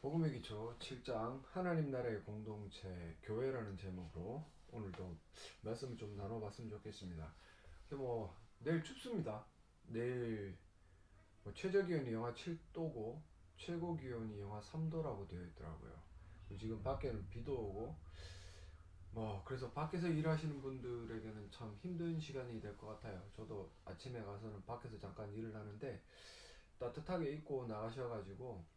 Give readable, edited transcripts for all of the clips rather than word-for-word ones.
복음의 기초 7장 하나님 나라의 공동체 교회라는 제목으로 오늘도 말씀을 좀 나눠봤으면 좋겠습니다. 내일 춥습니다. 내일 최저 기온이 영하 7도고 최고 기온이 영하 3도라고 되어 있더라고요. 지금 밖에는 비도 오고 그래서 밖에서 일하시는 분들에게는 참 힘든 시간이 될 것 같아요. 저도 아침에 가서는 밖에서 잠깐 일을 하는데 따뜻하게 입고 나가셔가지고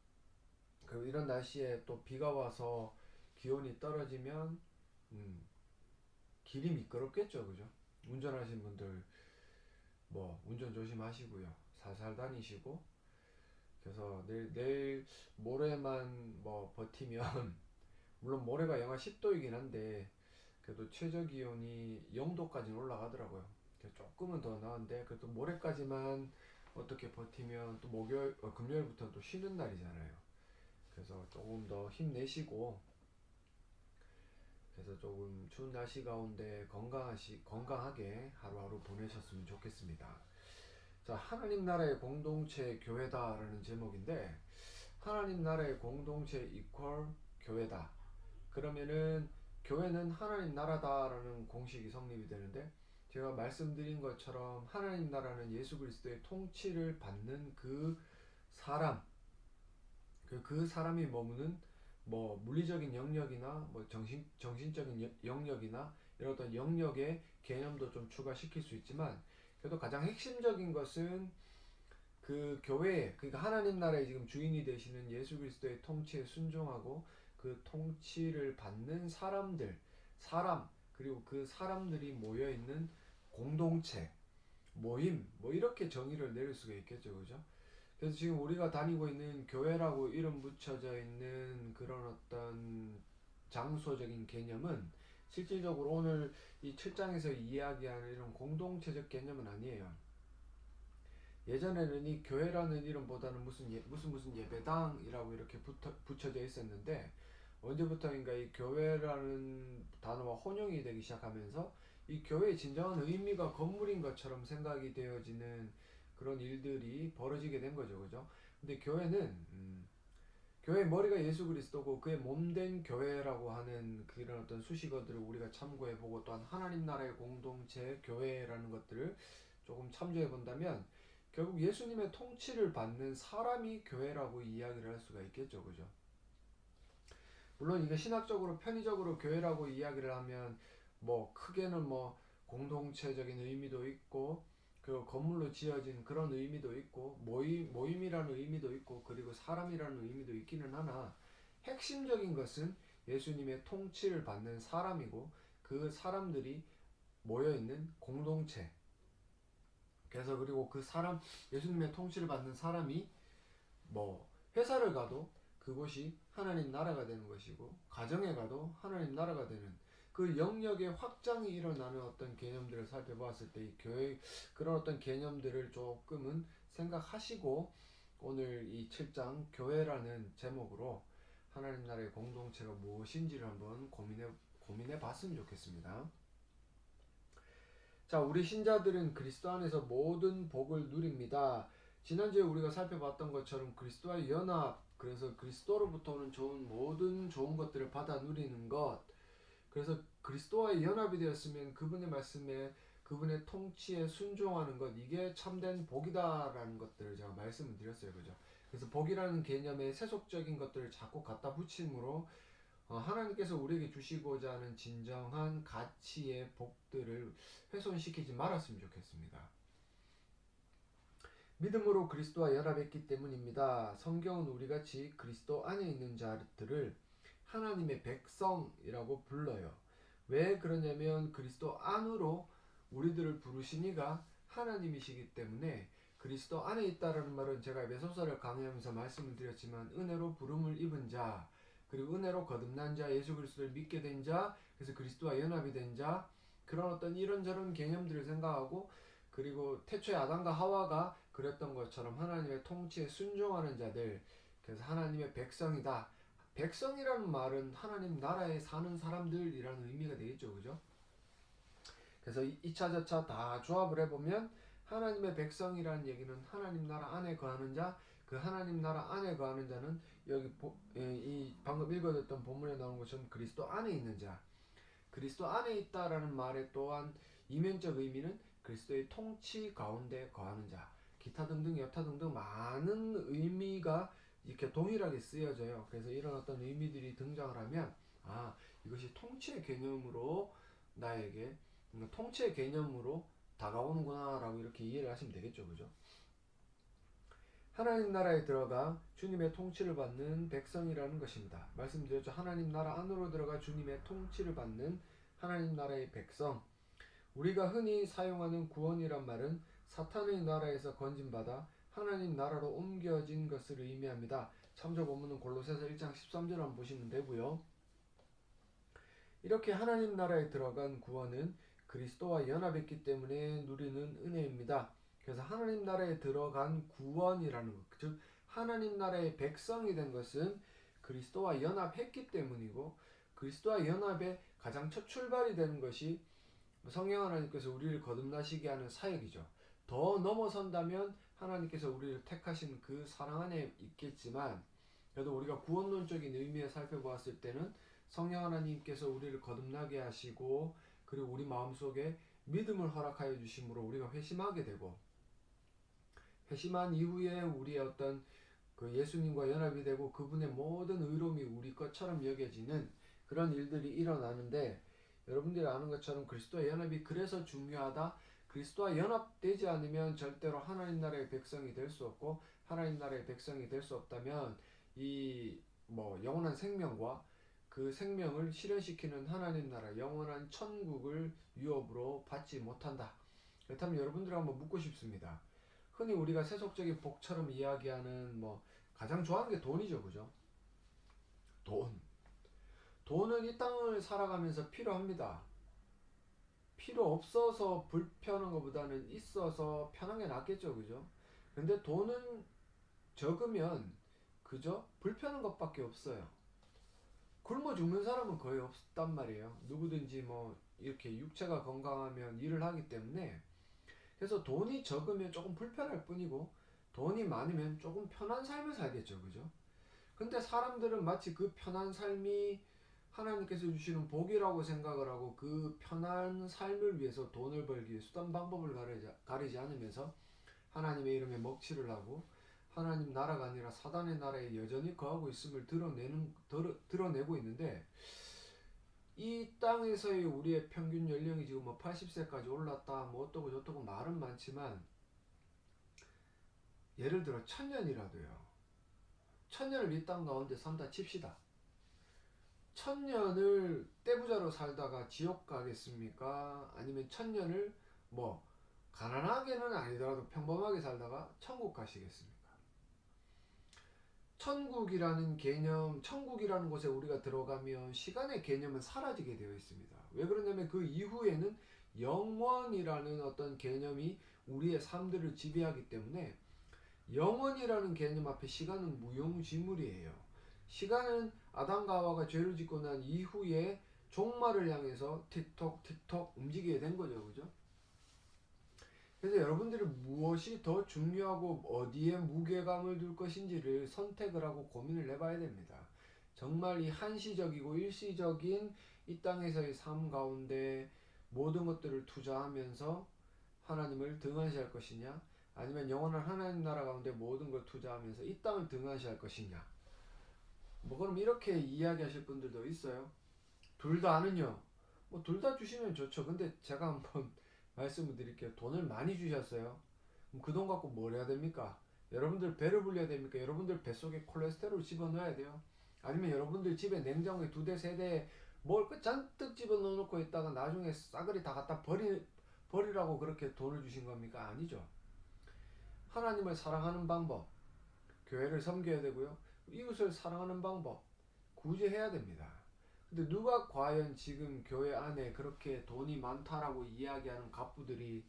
이런 날씨에 또 비가 와서 기온이 떨어지면 길이 미끄럽겠죠, 그죠? 운전하시는 분들 운전 조심하시고요. 살살 다니시고. 그래서 내일 모레만 버티면 물론 모레가 영하 10도이긴 한데 그래도 최저 기온이 0도까지는 올라가더라고요. 그래서 조금은 더 나은데 그래도 모레까지만 어떻게 버티면 또 금요일부터는 또 쉬는 날이잖아요. 그래서 조금 더 힘내시고, 그래서 조금 추운 날씨 가운데 건강하게 하루하루 보내셨으면 좋겠습니다. 자, 하나님 나라의 공동체 교회다라는 제목인데, 하나님 나라의 공동체 이퀄 교회다. 그러면은 교회는 하나님 나라다라는 공식이 성립이 되는데, 제가 말씀드린 것처럼 하나님 나라는 예수 그리스도의 통치를 받는 그 사람, 그 사람이 머무는 물리적인 영역이나 정신적인 영역이나 이런 어떤 영역의 개념도 좀 추가시킬 수 있지만, 그래도 가장 핵심적인 것은 그 교회, 그러니까 하나님 나라의 지금 주인이 되시는 예수 그리스도의 통치에 순종하고 그 통치를 받는 그리고 그 사람들이 모여 있는 공동체, 모임, 이렇게 정의를 내릴 수가 있겠죠, 그죠? 그래서 지금 우리가 다니고 있는 교회라고 이름 붙여져 있는 그런 어떤 장소적인 개념은 실질적으로 오늘 이 7장에서 이야기하는 이런 공동체적 개념은 아니에요. 예전에는 이 교회라는 이름보다는 무슨 예배당이라고 이렇게 붙여져 있었는데, 언제부터인가 이 교회라는 단어와 혼용이 되기 시작하면서 이 교회의 진정한 의미가 건물인 것처럼 생각이 되어지는 그런 일들이 벌어지게 된 거죠, 그죠? 근데 교회의 머리가 예수 그리스도고 그의 몸된 교회라고 하는 그런 어떤 수식어들을 우리가 참고해보고, 또한 하나님 나라의 공동체 교회라는 것들을 조금 참조해 본다면 결국 예수님의 통치를 받는 사람이 교회라고 이야기를 할 수가 있겠죠, 그죠? 물론 이게 신학적으로 편의적으로 교회라고 이야기를 하면 크게는 공동체적인 의미도 있고, 그 건물로 지어진 그런 의미도 있고, 모임이라는 의미도 있고, 그리고 사람이라는 의미도 있기는 하나, 핵심적인 것은 예수님의 통치를 받는 사람이고 그 사람들이 모여있는 공동체. 그래서 그리고 예수님의 통치를 받는 사람이 회사를 가도 그곳이 하나님 나라가 되는 것이고, 가정에 가도 하나님 나라가 되는 그 영역의 확장이 일어나는 어떤 개념들을 살펴보았을 때 이 교회 그런 어떤 개념들을 조금은 생각하시고 오늘 이 7장 교회라는 제목으로 하나님 나라의 공동체가 무엇인지를 한번 고민해 봤으면 좋겠습니다. 자, 우리 신자들은 그리스도 안에서 모든 복을 누립니다. 지난주에 우리가 살펴봤던 것처럼 그리스도와의 연합, 그래서 그리스도로부터 오는 모든 좋은 것들을 받아 누리는 것, 그래서 그리스도와의 연합이 되었으면 그분의 말씀에, 그분의 통치에 순종하는 것, 이게 참된 복이다라는 것들을 제가 말씀을 드렸어요, 그죠? 그래서 복이라는 개념에 세속적인 것들을 자꾸 갖다 붙임으로 하나님께서 우리에게 주시고자 하는 진정한 가치의 복들을 훼손시키지 말았으면 좋겠습니다. 믿음으로 그리스도와 연합했기 때문입니다. 성경은 우리같이 그리스도 안에 있는 자들을 하나님의 백성이라고 불러요. 왜 그러냐면 그리스도 안으로 우리들을 부르신 이가 하나님이시기 때문에, 그리스도 안에 있다라는 말은 제가 에베소서를 강의하면서 말씀을 드렸지만 은혜로 부름을 입은 자, 그리고 은혜로 거듭난 자, 예수 그리스도를 믿게 된 자, 그래서 그리스도와 연합이 된 자, 그런 어떤 이런저런 개념들을 생각하고, 그리고 태초에 아담과 하와가 그랬던 것처럼 하나님의 통치에 순종하는 자들, 그래서 하나님의 백성이다. 백성이라는 말은 하나님 나라에 사는 사람들이라는 의미가 되겠죠, 그죠? 그래서 2차 저차 다 조합을 해보면 하나님의 백성이라는 얘기는 하나님 나라 안에 거하는 자, 그 하나님 나라 안에 거하는 자는 여기 이 방금 읽어줬던 본문에 나오는 것처럼 그리스도 안에 있는 자, 그리스도 안에 있다라는 말에 또한 이면적 의미는 그리스도의 통치 가운데 거하는 자, 기타 등등 여타 등등 많은 의미가 이렇게 동일하게 쓰여져요. 그래서 이런 어떤 의미들이 등장을 하면 이것이 통치의 개념으로 나에게 통치의 개념으로 다가오는구나 라고 이렇게 이해를 하시면 되겠죠. 그죠? 하나님 나라에 들어가 주님의 통치를 받는 백성이라는 것입니다. 말씀드렸죠. 하나님 나라 안으로 들어가 주님의 통치를 받는 하나님 나라의 백성. 우리가 흔히 사용하는 구원이란 말은 사탄의 나라에서 건진받아 하나님 나라로 옮겨진 것을 의미합니다. 참조 본문은 골로새서 1장 13절 한번 보시면 되고요. 이렇게 하나님 나라에 들어간 구원은 그리스도와 연합했기 때문에 누리는 은혜입니다. 그래서 하나님 나라에 들어간 구원이라는 것, 즉 하나님 나라의 백성이 된 것은 그리스도와 연합했기 때문이고, 그리스도와 연합의 가장 첫 출발이 되는 것이 성령 하나님께서 우리를 거듭나시게 하는 사역이죠. 더 넘어선다면 하나님께서 우리를 택하신 그 사랑 안에 있겠지만, 그래도 우리가 구원론적인 의미에 살펴보았을 때는 성령 하나님께서 우리를 거듭나게 하시고, 그리고 우리 마음속에 믿음을 허락하여 주심으로 우리가 회심하게 되고, 회심한 이후에 우리의 어떤 그 예수님과 연합이 되고 그분의 모든 의로움이 우리 것처럼 여겨지는 그런 일들이 일어나는데, 여러분들이 아는 것처럼 그리스도와 연합이 그래서 중요하다. 그리스도와 연합되지 않으면 절대로 하나님 나라의 백성이 될 수 없고, 하나님 나라의 백성이 될 수 없다면 이 영원한 생명과 그 생명을 실현시키는 하나님 나라 영원한 천국을 유업으로 받지 못한다. 그렇다면 여러분들 한번 묻고 싶습니다. 흔히 우리가 세속적인 복처럼 이야기하는 가장 좋아하는 게 돈이죠. 그죠? 돈은 이 땅을 살아가면서 필요합니다. 필요 없어서 불편한 것보다는 있어서 편한 게 낫겠죠. 그죠? 근데 돈은 적으면 그저 불편한 것밖에 없어요. 굶어 죽는 사람은 거의 없단 말이에요. 누구든지 이렇게 육체가 건강하면 일을 하기 때문에. 그래서 돈이 적으면 조금 불편할 뿐이고, 돈이 많으면 조금 편한 삶을 살겠죠. 그죠? 근데 사람들은 마치 그 편한 삶이 하나님께서 주시는 복이라고 생각을 하고, 그 편한 삶을 위해서 돈을 벌기 위해 수단 방법을 가리지 않으면서 하나님의 이름에 먹칠을 하고, 하나님 나라가 아니라 사단의 나라에 여전히 거하고 있음을 드러내고 있는데, 이 땅에서의 우리의 평균 연령이 지금 80세까지 올랐다 어떠고 저떠고 말은 많지만, 예를 들어 1000년이라도요. 1000년을 이 땅 가운데 산다 칩시다. 1000년을 떼부자로 살다가 지옥 가겠습니까? 아니면 1000년을 가난하게는 아니더라도 평범하게 살다가 천국 가시겠습니까? 천국이라는 개념, 천국이라는 곳에 우리가 들어가면 시간의 개념은 사라지게 되어 있습니다. 왜 그러냐면 그 이후에는 영원이라는 어떤 개념이 우리의 삶들을 지배하기 때문에, 영원이라는 개념 앞에 시간은 무용지물이에요. 시간은 아담과 하와가 죄를 짓고 난 이후에 종말을 향해서 틱톡 틱톡 움직이게 된 거죠. 그죠? 그래서 여러분들이 무엇이 더 중요하고 어디에 무게감을 둘 것인지를 선택을 하고 고민을 해봐야 됩니다. 정말 이 한시적이고 일시적인 이 땅에서의 삶 가운데 모든 것들을 투자하면서 하나님을 등한시할 것이냐, 아니면 영원한 하나님 나라 가운데 모든 걸 투자하면서 이 땅을 등한시할 것이냐. 그럼 이렇게 이야기하실 분들도 있어요. 둘 다는요. 둘 다 주시면 좋죠. 근데 제가 한번 말씀을 드릴게요. 돈을 많이 주셨어요. 그럼 그 돈 갖고 뭘 해야 됩니까? 여러분들 배를 불려야 됩니까? 여러분들 뱃속에 콜레스테롤 집어넣어야 돼요? 아니면 여러분들 집에 냉장고에 2대, 3대 뭘 잔뜩 집어넣어 놓고 있다가 나중에 싸그리 다 갖다 버리라고 그렇게 돈을 주신 겁니까? 아니죠. 하나님을 사랑하는 방법, 교회를 섬겨야 되고요. 이웃을 사랑하는 방법, 구제해야 됩니다. 근데 누가 과연 지금 교회 안에 그렇게 돈이 많다라고 이야기하는 갑부들이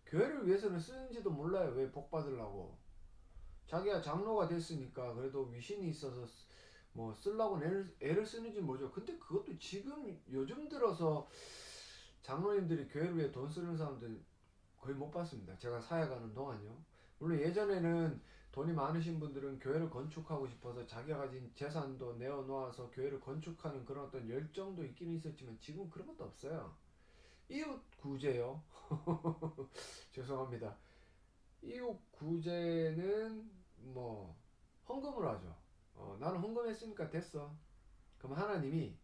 교회를 위해서는 쓰는지도 몰라요. 왜 복 받으려고. 자기가 장로가 됐으니까 그래도 위신이 있어서 쓰려고 애를 쓰는지 뭐죠. 근데 그것도 지금 요즘 들어서 장로님들이 교회를 위해 돈 쓰는 사람들 거의 못 봤습니다. 제가 사역하는 동안요. 물론 예전에는 돈이 많으신 분들은 교회를 건축하고 싶어서 자기가 가진 재산도 내어놓아서 교회를 건축하는 그런 어떤 열정도 있기는 있었지만 지금 그런 것도 없어요. 이웃 구제요. 죄송합니다. 이웃 구제는 뭐 헌금을 하죠. 나는 헌금했으니까 됐어. 그럼 하나님이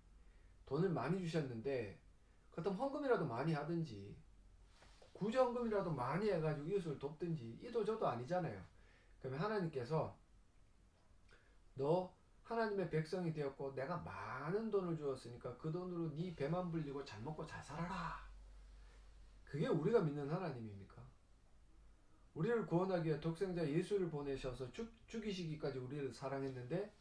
돈을 많이 주셨는데 그렇다면 헌금이라도 많이 하든지 구제 헌금이라도 많이 해가지고 이웃을 돕든지 이도 저도 아니잖아요. 그러면 하나님께서 너 하나님의 백성이 되었고 내가 많은 돈을 주었으니까 그 돈으로 네 배만 불리고 잘 먹고 잘 살아라. 그게 우리가 믿는 하나님입니까? 우리를 구원하기 위해 독생자 예수를 보내셔서 죽이시기까지 우리를 사랑했는데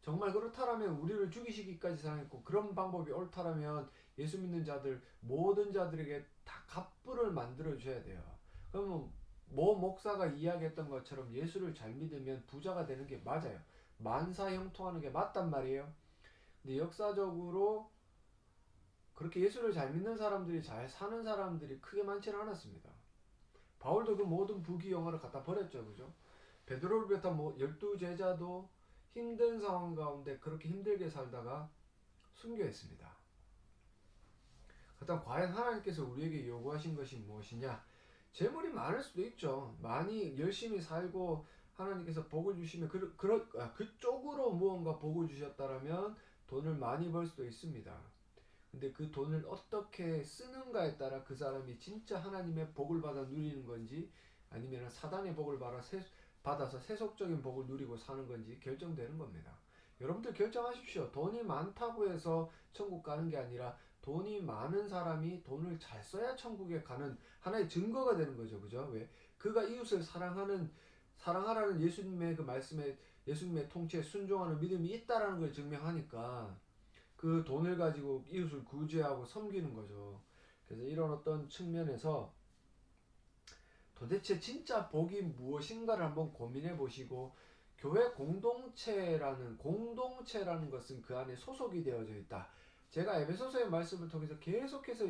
정말 그렇다라면 우리를 죽이시기까지 사랑했고 그런 방법이 옳다라면 예수 믿는 자들 모든 자들에게 다 갑부를 만들어 줘야 돼요. 그러면 모 목사가 이야기했던 것처럼 예수를 잘 믿으면 부자가 되는 게 맞아요. 만사형통하는 게 맞단 말이에요. 근데 역사적으로 그렇게 예수를 잘 믿는 사람들이 잘 사는 사람들이 크게 많지는 않았습니다. 바울도 그 모든 부귀영화를 갖다 버렸죠. 그죠? 베드로를 비롯한 12제자도 힘든 상황 가운데 그렇게 힘들게 살다가 순교했습니다. 그렇다면 과연 하나님께서 우리에게 요구하신 것이 무엇이냐? 재물이 많을 수도 있죠. 많이 열심히 살고 하나님께서 복을 주시면 그쪽으로 무언가 복을 주셨다라면 돈을 많이 벌 수도 있습니다. 근데 그 돈을 어떻게 쓰는가에 따라 그 사람이 진짜 하나님의 복을 받아 누리는 건지 아니면 사단의 복을 받아서 세속적인 복을 누리고 사는 건지 결정되는 겁니다. 여러분들 결정하십시오. 돈이 많다고 해서 천국 가는 게 아니라 돈이 많은 사람이 돈을 잘 써야 천국에 가는 하나의 증거가 되는 거죠. 그죠? 왜? 그가 이웃을 사랑하라는 예수님의 그 말씀에 예수님의 통치에 순종하는 믿음이 있다라는 걸 증명하니까 그 돈을 가지고 이웃을 구제하고 섬기는 거죠. 그래서 이런 어떤 측면에서 도대체 진짜 복이 무엇인가를 한번 고민해 보시고 교회 공동체라는 것은 그 안에 소속이 되어져 있다. 제가 에베소서의 말씀을 통해서 계속해서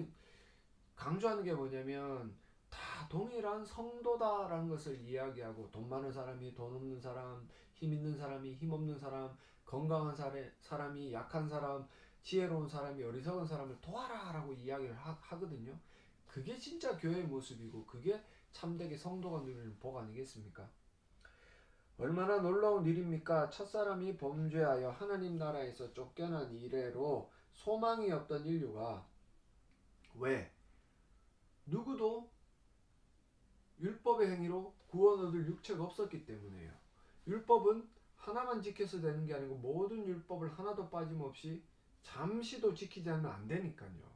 강조하는 게 뭐냐면 다 동일한 성도다라는 것을 이야기하고 돈 많은 사람이 돈 없는 사람, 힘 있는 사람이 힘 없는 사람, 건강한 사람이 약한 사람, 지혜로운 사람이 어리석은 사람을 도와라라고 이야기를 하거든요. 그게 진짜 교회의 모습이고 그게 참되게 성도가 누리는 복 아니겠습니까? 얼마나 놀라운 일입니까? 첫사람이 범죄하여 하나님 나라에서 쫓겨난 이래로 소망이 없던 인류가 왜? 누구도 율법의 행위로 구원 얻을 육체가 없었기 때문에요. 율법은 하나만 지켜서 되는 게 아니고 모든 율법을 하나도 빠짐없이 잠시도 지키지 않으면 안 되니까요.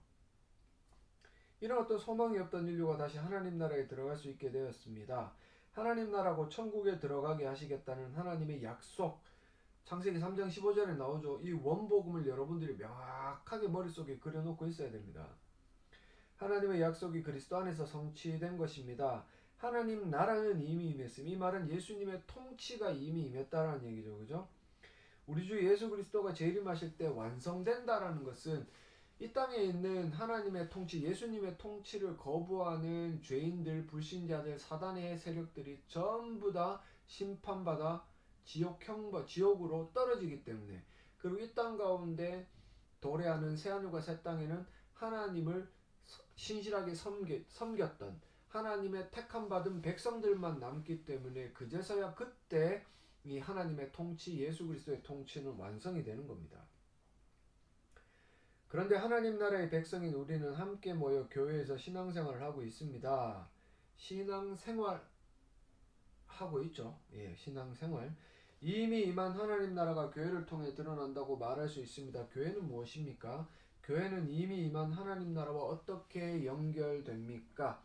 이런 어떤 소망이 없던 인류가 다시 하나님 나라에 들어갈 수 있게 되었습니다. 하나님 나라고 천국에 들어가게 하시겠다는 하나님의 약속, 창세기 3장 15절에 나오죠. 이 원복음을 여러분들이 명확하게 머릿속에 그려놓고 있어야 됩니다. 하나님의 약속이 그리스도 안에서 성취된 것입니다. 하나님 나라는 이미 임했음. 이 말은 예수님의 통치가 이미 임했다라는 얘기죠. 그죠? 우리 주 예수 그리스도가 재림하실 때 완성된다라는 것은 이 땅에 있는 하나님의 통치, 예수님의 통치를 거부하는 죄인들, 불신자들, 사단의 세력들이 전부 다 심판받아 지옥으로 떨어지기 때문에, 그리고 이 땅 가운데 도래하는 새하늘과 새 땅에는 하나님을 신실하게 섬겼던 하나님의 택함 받은 백성들만 남기 때문에 그제서야 그때 이 하나님의 통치, 예수 그리스도의 통치는 완성이 되는 겁니다. 그런데 하나님 나라의 백성인 우리는 함께 모여 교회에서 신앙생활을 하고 있습니다. 신앙생활 하고 있죠. 예, 신앙생활. 이미 임한 하나님 나라가 교회를 통해 드러난다고 말할 수 있습니다. 교회는 무엇입니까? 교회는 이미 임한 하나님 나라와 어떻게 연결됩니까?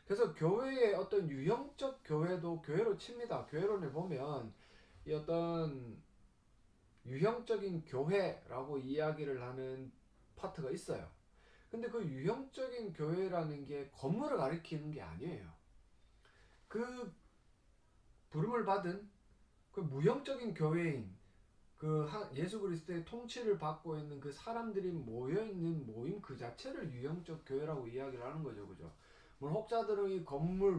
그래서 교회의 어떤 유형적 교회도 교회로 칩니다. 교회론에 보면 이 어떤 유형적인 교회라고 이야기를 하는 파트가 있어요. 근데 그 유형적인 교회라는 게 건물을 가리키는 게 아니에요. 그 부름을 받은 그 무형적인 교회인 예수 그리스도의 통치를 받고 있는 그 사람들이 모여있는 모임 그 자체를 유형적 교회라고 이야기를 하는 거죠. 그죠? 물론 혹자들은 이 건물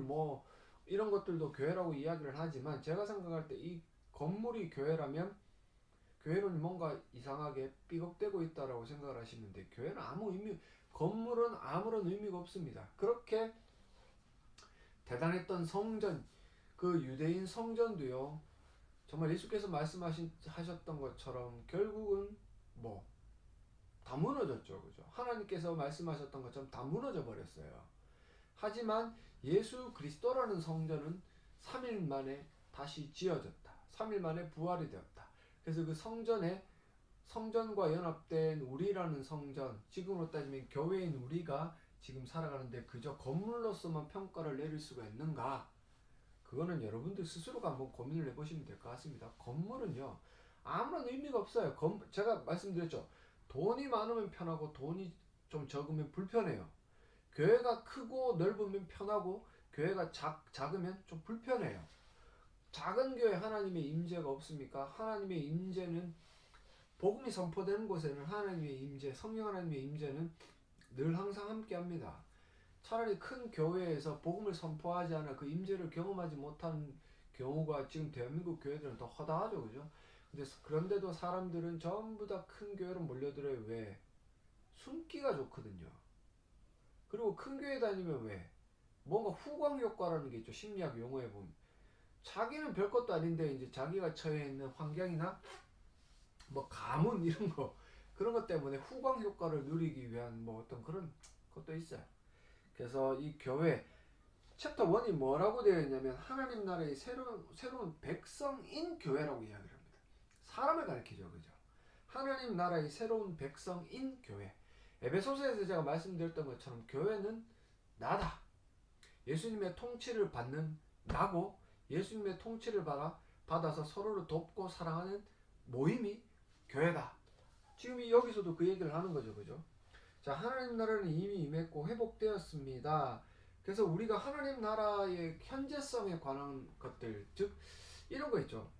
이런 것들도 교회라고 이야기를 하지만 제가 생각할 때 이 건물이 교회라면 교회는 뭔가 이상하게 삐걱대고 있다라고 생각을 하시면 돼. 교회는 건물은 아무런 의미가 없습니다. 그렇게 대단했던 성전, 그 유대인 성전도요, 정말 예수께서 말씀하셨던 것처럼 결국은 뭐 다 무너졌죠. 그죠? 하나님께서 말씀하셨던 것처럼 다 무너져 버렸어요. 하지만 예수 그리스도라는 성전은 3일 만에 다시 지어졌다. 3일 만에 부활이 되었다. 그래서 그 성전과 연합된 우리라는 성전, 지금으로 따지면 교회인 우리가 지금 살아가는데 그저 건물로서만 평가를 내릴 수가 있는가? 그거는 여러분들 스스로가 한번 고민을 해보시면 될 것 같습니다. 건물은요, 아무런 의미가 없어요. 제가 말씀드렸죠. 돈이 많으면 편하고 돈이 좀 적으면 불편해요. 교회가 크고 넓으면 편하고 교회가 작으면 좀 불편해요. 작은 교회 하나님의 임재가 없습니까? 하나님의 임재는 복음이 선포되는 곳에는 하나님의 임재, 성령 하나님의 임재는 늘 항상 함께합니다. 차라리 큰 교회에서 복음을 선포하지 않아 그 임재를 경험하지 못하는 경우가 지금 대한민국 교회들은 더 허다하죠, 그죠? 그런데도 사람들은 전부 다 큰 교회로 몰려들어요. 왜? 숨기가 좋거든요. 그리고 큰 교회 다니면 왜? 뭔가 후광 효과라는 게 있죠. 심리학 용어에 보면. 자기는 별것도 아닌데 이제 자기가 처해 있는 환경이나 뭐 가문 이런 거 그런 것 때문에 후광 효과를 누리기 위한 뭐 어떤 그런 것도 있어요. 그래서 이 교회 챕터 1이 뭐라고 되어 있냐면 하나님 나라의 새로운 백성인 교회라고 이야기를 합니다. 사람을 가리키죠. 그죠? 하나님 나라의 새로운 백성인 교회. 에베소서에서 제가 말씀드렸던 것처럼 교회는 나다. 예수님의 통치를 받는 나고 예수님의 통치를 받아서 서로를 돕고 사랑하는 모임이 교회다. 지금 여기서도 그 얘기를 하는 거죠. 그죠? 자, 하나님 나라는 이미 임했고 회복되었습니다. 그래서 우리가 하나님 나라의 현재성에 관한 것들, 즉 이런 거 있죠.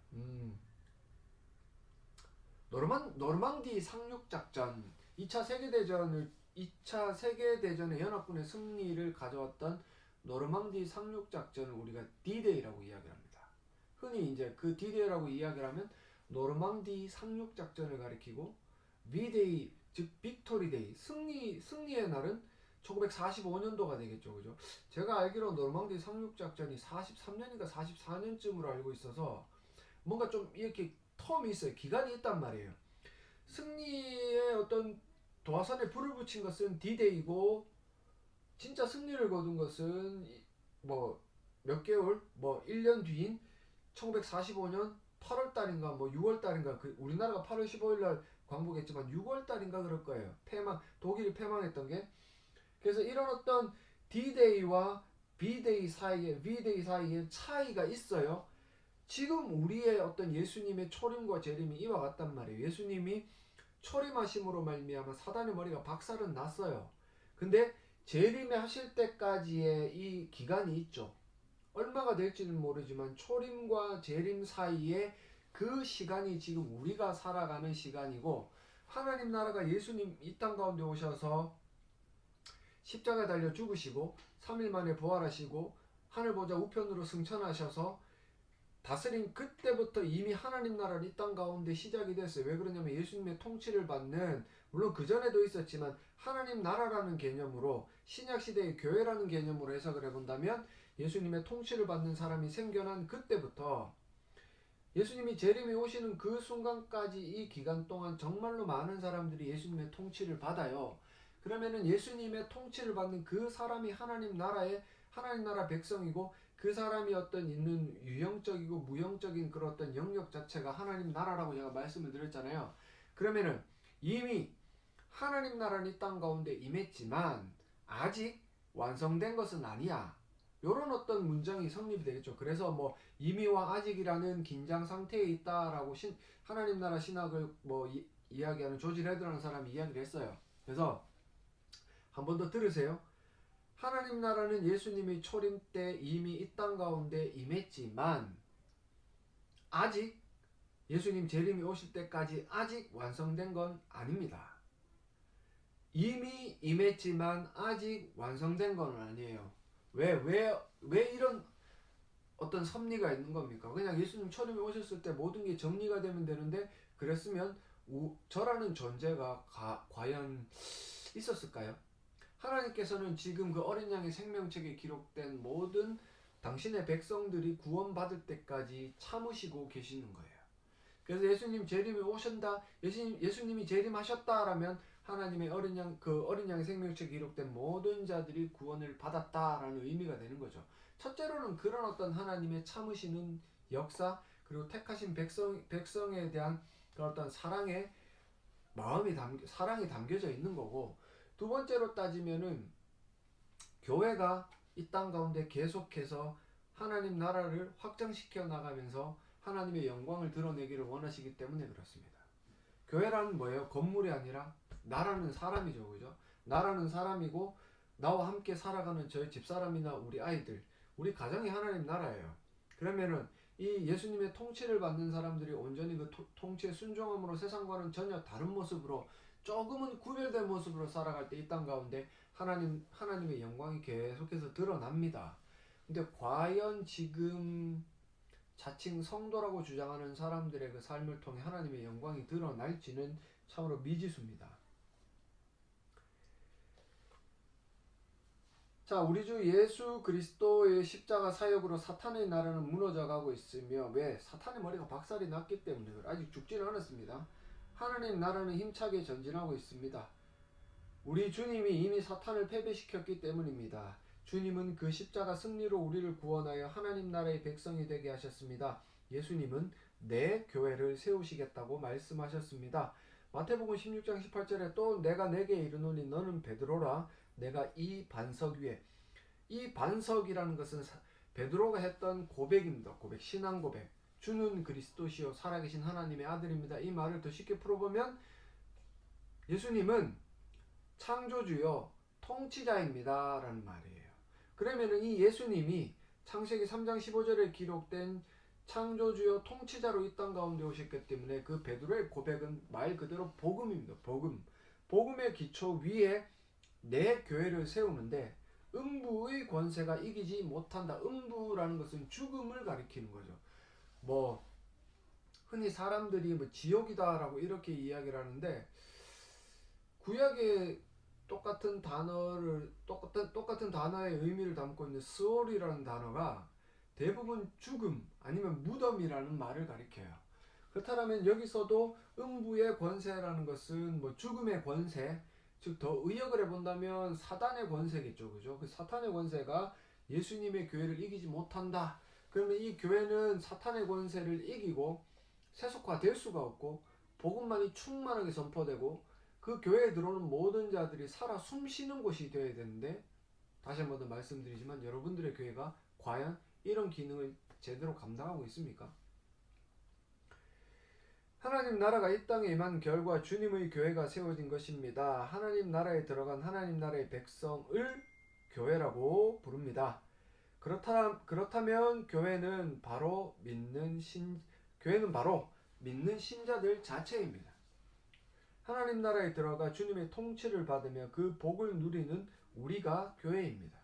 노르망디 상륙작전, 2차 세계대전의 연합군의 승리를 가져왔던 노르망디 상륙작전을 우리가 D-Day라고 이야기를 합니다. 흔히 이제 그 D-Day라고 이야기를 하면 노르망디 상륙작전을 가리키고 V-Day, 즉 빅토리 데이, 승리의 날은 1945년도가 되겠죠. 그죠? 제가 알기로 노르망디 상륙작전이 43년인가 44년쯤으로 알고 있어서 뭔가 좀 이렇게 텀이 있어요. 기간이 있단 말이에요. 승리의 어떤 도화선에 불을 붙인 것은 D-Day이고 진짜 승리를 거둔 것은 뭐 몇 개월, 뭐 1년 뒤인 1945년 8월달인가 뭐 6월달인가 우리나라가 8월 15일날 광복했지만 6월달인가 그럴 거예요. 독일이 패망했던 게. 그래서 이런 어떤 D-Day와 V-Day 사이에 차이가 있어요. 지금 우리의 어떤 예수님의 초림과 재림이 이와 같단 말이에요. 예수님이 초림하심으로 말미암아 사단의 머리가 박살은 났어요. 근데 재림에 하실 때까지의 이 기간이 있죠. 얼마가 될지는 모르지만 초림과 재림 사이에 그 시간이 지금 우리가 살아가는 시간이고 하나님 나라가 예수님 이 땅 가운데 오셔서 십자가에 달려 죽으시고 3일 만에 부활하시고 하늘 보좌 우편으로 승천하셔서 다스린 그때부터 이미 하나님 나라는 이 땅 가운데 시작이 됐어요. 왜 그러냐면 예수님의 통치를 받는 물론 그전에도 있었지만 하나님 나라라는 개념으로 신약시대의 교회라는 개념으로 해석을 해본다면 예수님의 통치를 받는 사람이 생겨난 그때부터 예수님이 재림이 오시는 그 순간까지 이 기간 동안 정말로 많은 사람들이 예수님의 통치를 받아요. 그러면은 예수님의 통치를 받는 그 사람이 하나님 나라 백성이고 그 사람이 어떤 있는 유형적이고 무형적인 그런 어떤 영역 자체가 하나님 나라라고 제가 말씀을 드렸잖아요. 그러면은 이미 하나님 나라는 이 땅 가운데 임했지만 아직 완성된 것은 아니야. 요런 어떤 문장이 성립이 되겠죠. 그래서 뭐 이미와 아직이라는 긴장 상태에 있다라고 하나님 나라 신학을 뭐 이야기하는 조지 레드라는 사람이 이야기를 했어요. 그래서 한 번 더 들으세요. 하나님 나라는 예수님이 초림 때 이미 이 땅 가운데 임했지만 아직 예수님 재림이 오실 때까지 아직 완성된 건 아닙니다. 이미 임했지만 아직 완성된 건 아니에요. 왜 이런 어떤 섭리가 있는 겁니까? 그냥 예수님 처음에 오셨을 때 모든 게 정리가 되면 되는데 그랬으면 저라는 존재가 과연 있었을까요? 하나님께서는 지금 그 어린 양의 생명책에 기록된 모든 당신의 백성들이 구원받을 때까지 참으시고 계시는 거예요. 그래서 예수님 재림이 오신다, 예수님이 재림하셨다라면 하나님의 어린 양, 그 어린 양의 생명책에 기록된 모든 자들이 구원을 받았다라는 의미가 되는 거죠. 첫째로는 그런 어떤 하나님의 참으시는 역사, 그리고 택하신 백성에 대한 그런 어떤 사랑이 담겨져 있는 거고, 두 번째로 따지면은 교회가 이 땅 가운데 계속해서 하나님 나라를 확장시켜 나가면서 하나님의 영광을 드러내기를 원하시기 때문에 그렇습니다. 교회라는 뭐예요? 건물이 아니라 나라는 사람이죠. 그죠? 나라는 사람이고 나와 함께 살아가는 저희 집사람이나 우리 아이들, 우리 가정이 하나님 나라예요. 그러면은 이 예수님의 통치를 받는 사람들이 온전히 그 통치에 순종함으로 세상과는 전혀 다른 모습으로 조금은 구별된 모습으로 살아갈 때 이 땅 가운데 하나님의 영광이 계속해서 드러납니다. 근데 과연 지금 자칭 성도라고 주장하는 사람들의 그 삶을 통해 하나님의 영광이 드러날지는 참으로 미지수입니다. 자, 우리 주 예수 그리스도의 십자가 사역으로 사탄의 나라는 무너져가고 있으며, 왜? 사탄의 머리가 박살이 났기 때문에 아직 죽지는 않았습니다. 하나님 나라는 힘차게 전진하고 있습니다. 우리 주님이 이미 사탄을 패배시켰기 때문입니다. 주님은 그 십자가 승리로 우리를 구원하여 하나님 나라의 백성이 되게 하셨습니다. 예수님은 내 교회를 세우시겠다고 말씀하셨습니다. 마태복음 16장 18절에 또 내가 내게 이르노니 너는 베드로라, 내가 이 반석 위에, 이 반석이라는 것은 베드로가 했던 고백입니다. 고백, 신앙 고백. 주는 그리스도시요 살아계신 하나님의 아들입니다. 이 말을 더 쉽게 풀어보면 예수님은 창조주요 통치자입니다 라는 말이에요. 그러면은 이 예수님이 창세기 3장 15절에 기록된 창조주요 통치자로 이 땅 가운데 오셨기 때문에 그 베드로의 고백은 말 그대로 복음입니다. 복음의 기초 위에 내 교회를 세우는데 음부의 권세가 이기지 못한다. 음부라는 것은 죽음을 가리키는 거죠. 뭐 흔히 사람들이 뭐 지옥이다라고 이렇게 이야기를 하는데, 구약의 똑같은 단어의 의미를 담고 있는 스올이라는 단어가 대부분 죽음 아니면 무덤이라는 말을 가리켜요. 그렇다면 여기서도 음부의 권세라는 것은 뭐 죽음의 권세, 즉 더 의역을 해본다면 사단의 권세겠죠. 그죠? 그 사탄의 권세가 예수님의 교회를 이기지 못한다. 그러면 이 교회는 사탄의 권세를 이기고 세속화될 수가 없고 복음만이 충만하게 선포되고 그 교회에 들어오는 모든 자들이 살아 숨쉬는 곳이 되어야 되는데, 다시 한 번 더 말씀드리지만 여러분들의 교회가 과연 이런 기능을 제대로 감당하고 있습니까? 하나님 나라가 이 땅에 임한 결과 주님의 교회가 세워진 것입니다. 하나님 나라에 들어간 하나님 나라의 백성을 교회라고 부릅니다. 그렇다면 교회는 바로 믿는 신자들 자체입니다. 하나님 나라에 들어가 주님의 통치를 받으며 그 복을 누리는 우리가 교회입니다.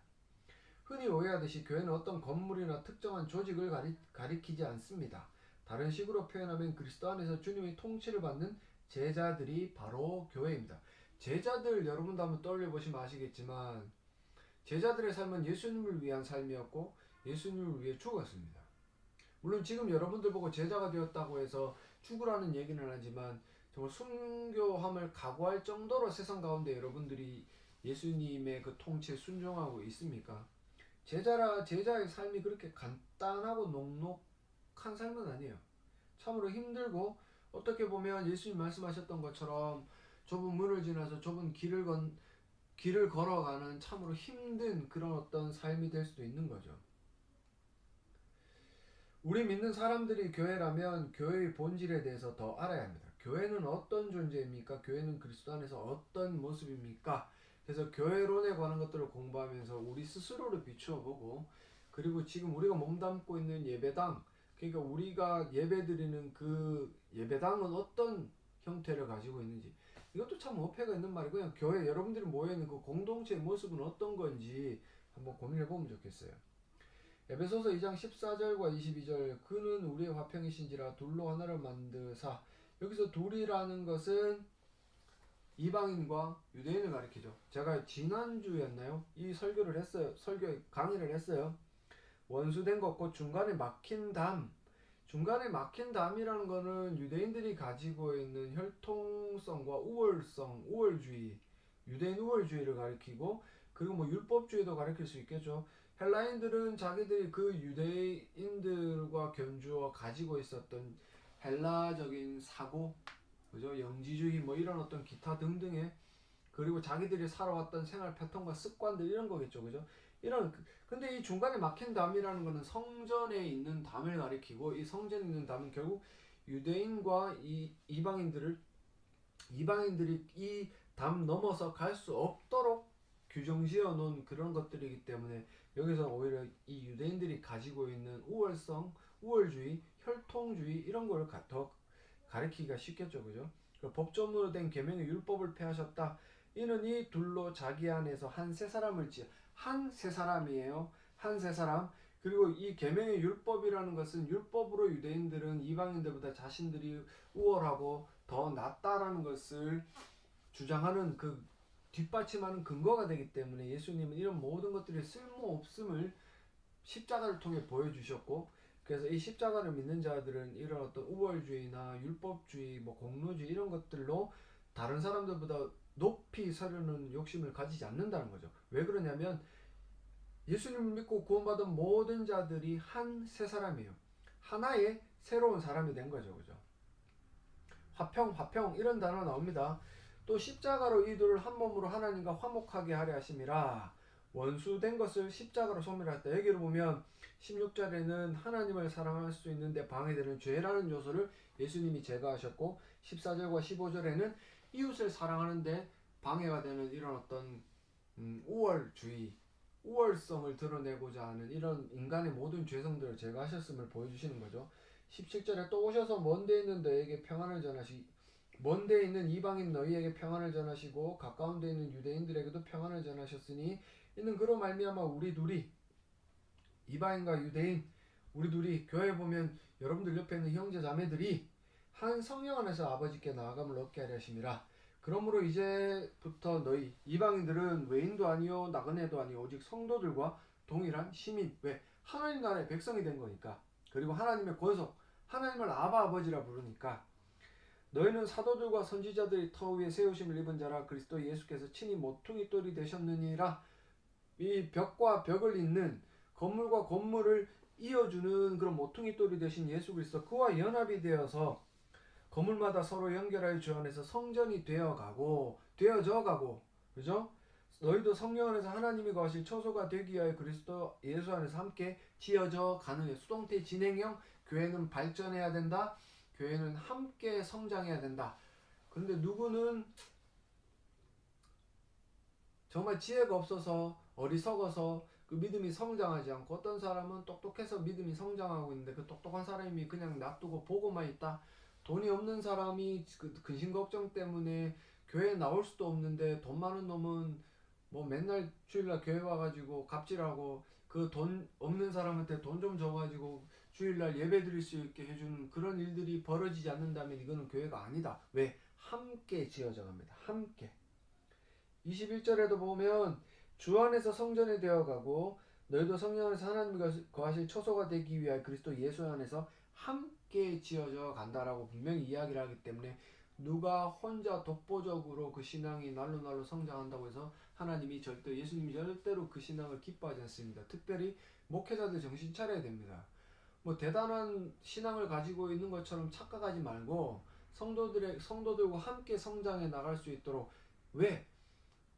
흔히 오해하듯이 교회는 어떤 건물이나 특정한 조직을 가리키지 않습니다. 다른 식으로 표현하면 그리스도 안에서 주님의 통치를 받는 제자들이 바로 교회입니다. 제자들 여러분도 한번 떠올려보시면 아시겠지만 제자들의 삶은 예수님을 위한 삶이었고 예수님을 위해 죽었습니다. 물론 지금 여러분들 보고 제자가 되었다고 해서 죽으라는 얘기는 하지만 정말 순교함을 각오할 정도로 세상 가운데 여러분들이 예수님의 그 통치에 순종하고 있습니까? 제자의 삶이 그렇게 간단하고 녹록한 삶은 아니에요. 참으로 힘들고, 어떻게 보면 예수님 말씀하셨던 것처럼 좁은 문을 지나서 좁은 길을 걸어가는 참으로 힘든 그런 어떤 삶이 될 수도 있는 거죠. 우리 믿는 사람들이 교회라면 교회의 본질에 대해서 더 알아야 합니다. 교회는 어떤 존재입니까? 교회는 그리스도 안에서 어떤 모습입니까? 그래서 교회론에 관한 것들을 공부하면서 우리 스스로를 비추어 보고, 그리고 지금 우리가 몸담고 있는 예배당, 그러니까 우리가 예배드리는 그 예배당은 어떤 형태를 가지고 있는지, 이것도 참 어폐가 있는 말이고, 그냥 교회 여러분들이 모여있는 그 공동체의 모습은 어떤 건지 한번 고민해 보면 좋겠어요. 에베소서 2장 14절과 22절 그는 우리의 화평이신지라 둘로 하나를 만드사. 여기서 둘이라는 것은 이방인과 유대인을 가리키죠. 제가 지난주였나요? 이 설교를 했어요. 강의를 했어요. 원수된 것, 곧 중간에 막힌 담. 중간에 막힌 담이라는 거는 유대인들이 가지고 있는 혈통성과 우월성, 우월주의, 유대인 우월주의를 가리키고, 그리고 뭐 율법주의도 가리킬 수 있겠죠. 헬라인들은 자기들이 그 유대인들과 견주어 가지고 있었던 헬라적인 사고, 그죠? 영지주의 뭐 이런 어떤 기타 등등의, 그리고 자기들이 살아왔던 생활 패턴과 습관들 이런 거겠죠, 그죠? 이런 근데 이 중간에 막힌 담이라는 거는 성전에 있는 담을 가리키고, 이 성전에 있는 담은 결국 유대인과 이 이방인들이 이 담 넘어서 갈 수 없도록 규정지어 놓은 그런 것들이기 때문에, 여기서 오히려 이 유대인들이 가지고 있는 우월성, 우월주의, 혈통주의 이런 걸 더 가리키기가 쉽겠죠, 그죠? 법조문으로 된 계명의 율법을 폐하셨다. 이는 이 둘로 자기 안에서 한 세 사람을 한 세 사람이에요. 한 세 사람. 그리고 이 계명의 율법이라는 것은 율법으로 유대인들은 이방인들보다 자신들이 우월하고 더 낫다라는 것을 주장하는 그 뒷받침하는 근거가 되기 때문에, 예수님은 이런 모든 것들이 쓸모없음을 십자가를 통해 보여주셨고, 그래서 이 십자가를 믿는 자들은 이런 어떤 우월주의나 율법주의, 뭐 공로주의 이런 것들로 다른 사람들보다 높이 서려는 욕심을 가지지 않는다는 거죠. 왜 그러냐면 예수님을 믿고 구원받은 모든 자들이 한 세 사람이에요. 하나의 새로운 사람이 된 거죠, 그죠? 화평 이런 단어 나옵니다. 또 십자가로 이들을 한 몸으로 하나님과 화목하게 하려 하심이라. 원수된 것을 십자가로 소멸하였다. 여기를 보면 16절에는 하나님을 사랑할 수 있는데 방해되는 죄라는 요소를 예수님이 제거하셨고, 14절과 15절에는 이웃을 사랑하는데 방해가 되는 이런 어떤 우월주의, 우월성을 드러내고자 하는 이런 인간의 모든 죄성들을 제거하셨음을 보여주시는 거죠. 17절에 또 오셔서 먼데 있는 너희에게 평안을 먼데 있는 이방인 너희에게 평안을 전하시고 가까운 데 있는 유대인들에게도 평안을 전하셨으니, 이는 그로 말미암아 우리 둘이, 이방인과 유대인 우리 둘이, 교회 보면 여러분들 옆에 있는 형제 자매들이 한 성령 안에서 아버지께 나아감을 얻게 하려 하심이라. 그러므로 이제부터 너희 이방인들은 외인도 아니요 나그네도 아니요 오직 성도들과 동일한 시민. 왜? 하나님 나라의 백성이 된 거니까. 그리고 하나님의 권속, 하나님을 아바 아버지라 부르니까. 너희는 사도들과 선지자들이 터 위에 세우심을 입은 자라. 그리스도 예수께서 친히 모퉁이 돌이 되셨느니라. 이 벽과 벽을 잇는, 건물과 건물을 이어주는 그런 모퉁이 돌이 되신 예수 그리스도, 그와 연합이 되어서 건물마다 서로 연결하여 주 안에서 성전이 되어져 가고, 그죠? 너희도 성령 안에서 하나님이 거하실 처소가 되기 위하여 그리스도 예수 안에서 함께 지어져 가는, 수동태 진행형. 교회는 발전해야 된다. 교회는 함께 성장해야 된다. 그런데 누구는 정말 지혜가 없어서 어리석어서 그 믿음이 성장하지 않고, 어떤 사람은 똑똑해서 믿음이 성장하고 있는데 그 똑똑한 사람이 그냥 놔두고 보고만 있다. 돈이 없는 사람이 그 근심 걱정 때문에 교회에 나올 수도 없는데, 돈 많은 놈은 뭐 맨날 주일날 교회 와가지고 갑질하고, 그 돈 없는 사람한테 돈 좀 줘가지고 주일날 예배 드릴 수 있게 해주는 그런 일들이 벌어지지 않는다면 이거는 교회가 아니다. 왜? 함께 지어져 갑니다. 함께. 21절에도 보면 주 안에서 성전이 되어가고 너희도 성령 안에서 하나님이 거하실 처소가 되기 위하여 그리스도 예수 안에서 함께 지어져 간다라고 분명히 이야기를 하기 때문에, 누가 혼자 독보적으로 그 신앙이 날로 성장한다고 해서 예수님이 절대로 그 신앙을 기뻐하지 않습니다. 특별히 목회자들 정신 차려야 됩니다. 뭐 대단한 신앙을 가지고 있는 것처럼 착각하지 말고 성도들과 함께 성장해 나갈 수 있도록. 왜?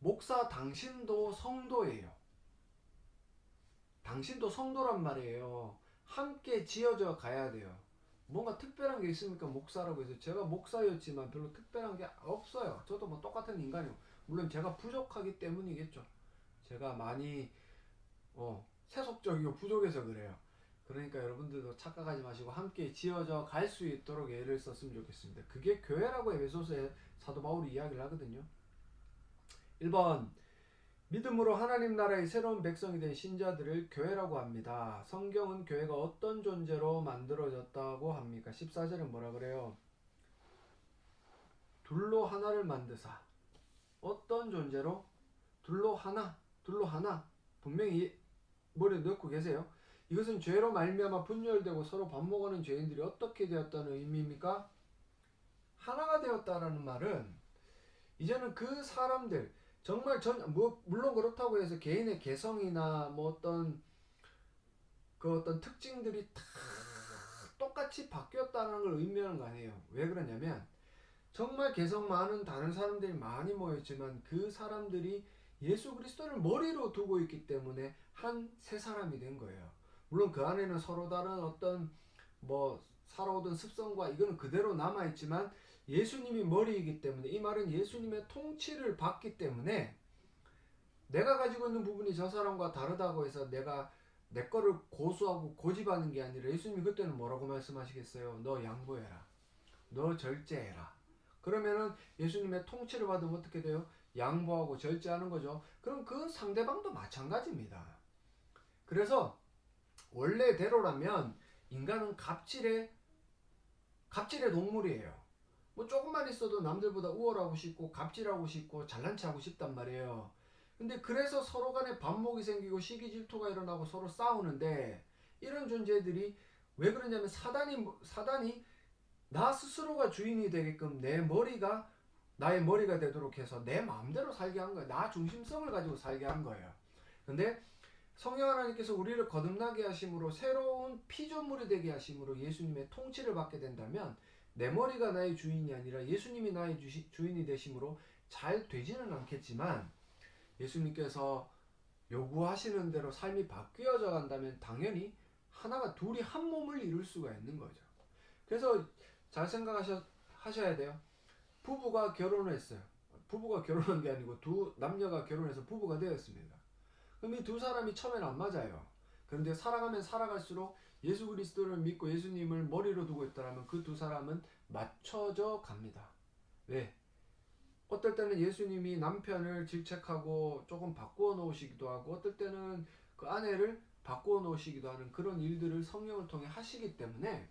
목사 당신도 성도예요. 당신도 성도란 말이에요. 함께 지어져 가야 돼요. 뭔가 특별한 게 있습니까? 목사라고 해서. 제가 목사였지만 별로 특별한 게 없어요. 저도 뭐 똑같은 인간이요. 물론 제가 부족하기 때문이겠죠. 제가 많이 세속적이고 부족해서 그래요. 그러니까 여러분들도 착각하지 마시고 함께 지어져 갈 수 있도록 애를 썼으면 좋겠습니다. 그게 교회라고 에베소서에 사도 바울이 이야기를 하거든요. 1번, 믿음으로 하나님 나라의 새로운 백성이 된 신자들을 교회라고 합니다. 성경은 교회가 어떤 존재로 만들어졌다고 합니까? 14절은 뭐라 그래요? 둘로 하나를 만드사. 어떤 존재로? 둘로 하나, 둘로 하나. 분명히 머리에 넣고 계세요. 이것은 죄로 말미암아 분열되고 서로 반목하는 죄인들이 어떻게 되었다는 의미입니까? 하나가 되었다라는 말은 이제는 그 사람들 정말 물론 그렇다고 해서 개인의 개성이나 어떤 특징들이 다 똑같이 바뀌었다는 걸 의미하는 거 아니에요. 왜 그러냐면 정말 개성 많은 다른 사람들이 많이 모였지만 그 사람들이 예수 그리스도를 머리로 두고 있기 때문에 한 세 사람이 된 거예요. 물론 그 안에는 서로 다른 어떤 살아오던 습성과 이거는 그대로 남아있지만 예수님이 머리이기 때문에, 이 말은 예수님의 통치를 받기 때문에 내가 가지고 있는 부분이 저 사람과 다르다고 해서 내가 내 거를 고수하고 고집하는 게 아니라 예수님이 그때는 뭐라고 말씀하시겠어요? 너 양보해라. 너 절제해라. 그러면은 예수님의 통치를 받으면 어떻게 돼요? 양보하고 절제하는 거죠. 그럼 그 상대방도 마찬가지입니다. 그래서 원래대로라면 인간은 갑질의 동물이에요. 조금만 있어도 남들보다 우월하고 싶고 갑질하고 싶고 잘난 체 하고 싶단 말이에요. 근데 그래서 서로 간에 반목이 생기고 시기 질투가 일어나고 서로 싸우는데, 이런 존재들이 왜 그러냐면 사단이 나 스스로가 주인이 되게끔 나의 머리가 되도록 해서 내 마음대로 살게 한 거예요. 나 중심성을 가지고 살게 한 거예요. 근데 성령 하나님께서 우리를 거듭나게 하심으로 새로운 피조물이 되게 하심으로 예수님의 통치를 받게 된다면 내 머리가 나의 주인이 아니라 예수님이 나의 주인이 되심으로 잘 되지는 않겠지만 예수님께서 요구하시는 대로 삶이 바뀌어져 간다면 당연히 둘이 한 몸을 이룰 수가 있는 거죠. 그래서 잘 생각하셔야 돼요. 부부가 결혼을 했어요. 부부가 결혼한 게 아니고 두 남녀가 결혼해서 부부가 되었습니다. 그럼 이 두 사람이 처음에는 안 맞아요. 그런데 살아가면 살아갈수록 예수 그리스도를 믿고 예수님을 머리로 두고 있다면 그 두 사람은 맞춰져 갑니다. 왜? 어떨 때는 예수님이 남편을 질책하고 조금 바꾸어 놓으시기도 하고, 어떨 때는 그 아내를 바꾸어 놓으시기도 하는 그런 일들을 성령을 통해 하시기 때문에